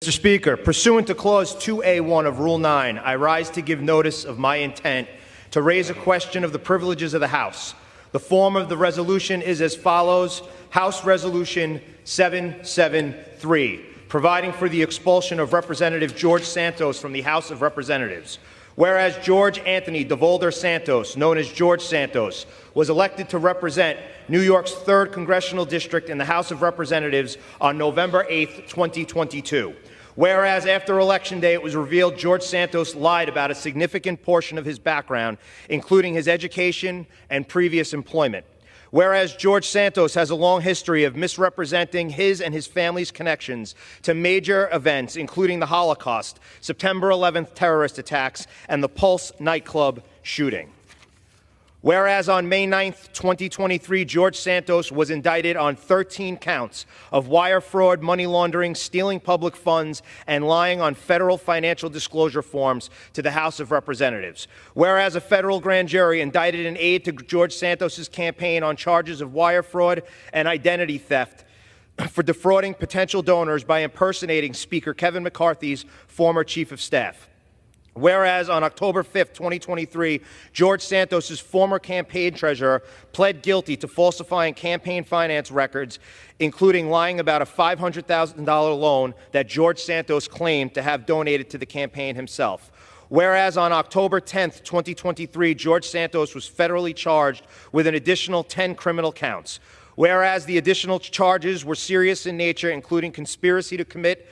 Mr. Speaker, pursuant to Clause 2A1 of Rule 9, I rise to give notice of my intent to raise a question of the privileges of the House. The form of the resolution is as follows: House Resolution 773, providing for the expulsion of Representative George Santos from the House of Representatives. Whereas George Anthony DeVolder Santos, known as George Santos, was elected to represent New York's 3rd Congressional District in the House of Representatives on November 8, 2022. Whereas after Election Day, it was revealed George Santos lied about a significant portion of his background, including his education and previous employment. Whereas George Santos has a long history of misrepresenting his and his family's connections to major events, including the Holocaust, September 11th terrorist attacks, and the Pulse nightclub shooting. Whereas on May 9th, 2023, George Santos was indicted on 13 counts of wire fraud, money laundering, stealing public funds, and lying on federal financial disclosure forms to the House of Representatives. Whereas a federal grand jury indicted an aide to George Santos's campaign on charges of wire fraud and identity theft for defrauding potential donors by impersonating Speaker Kevin McCarthy's former chief of staff. Whereas on October 5, 2023, George Santos's former campaign treasurer pled guilty to falsifying campaign finance records, including lying about a $500,000 loan that George Santos claimed to have donated to the campaign himself. Whereas on October 10, 2023, George Santos was federally charged with an additional 10 criminal counts. Whereas the additional charges were serious in nature, including conspiracy to commit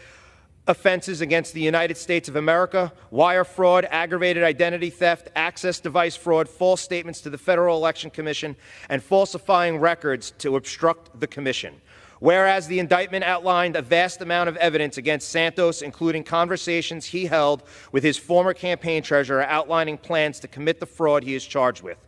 offenses against the United States of America, wire fraud, aggravated identity theft, access device fraud, false statements to the Federal Election Commission, and falsifying records to obstruct the commission. Whereas the indictment outlined a vast amount of evidence against Santos, including conversations he held with his former campaign treasurer outlining plans to commit the fraud he is charged with.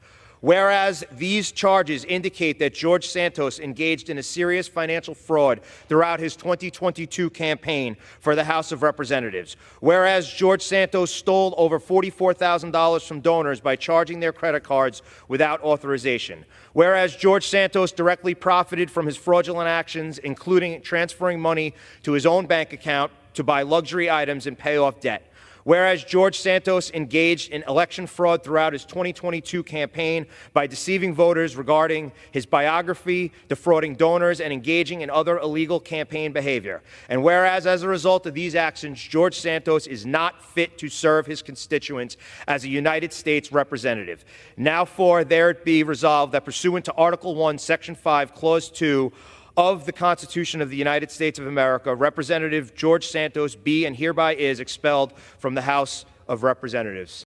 Whereas these charges indicate that George Santos engaged in a serious financial fraud throughout his 2022 campaign for the House of Representatives. Whereas George Santos stole over $44,000 from donors by charging their credit cards without authorization. Whereas George Santos directly profited from his fraudulent actions, including transferring money to his own bank account to buy luxury items and pay off debt. Whereas George Santos engaged in election fraud throughout his 2022 campaign by deceiving voters regarding his biography, defrauding donors, and engaging in other illegal campaign behavior. And whereas as a result of these actions, George Santos is not fit to serve his constituents as a United States representative. Now there it be resolved that pursuant to Article 1, Section 5, Clause 2, of the Constitution of the United States of America, Representative George Santos be and hereby is expelled from the House of Representatives.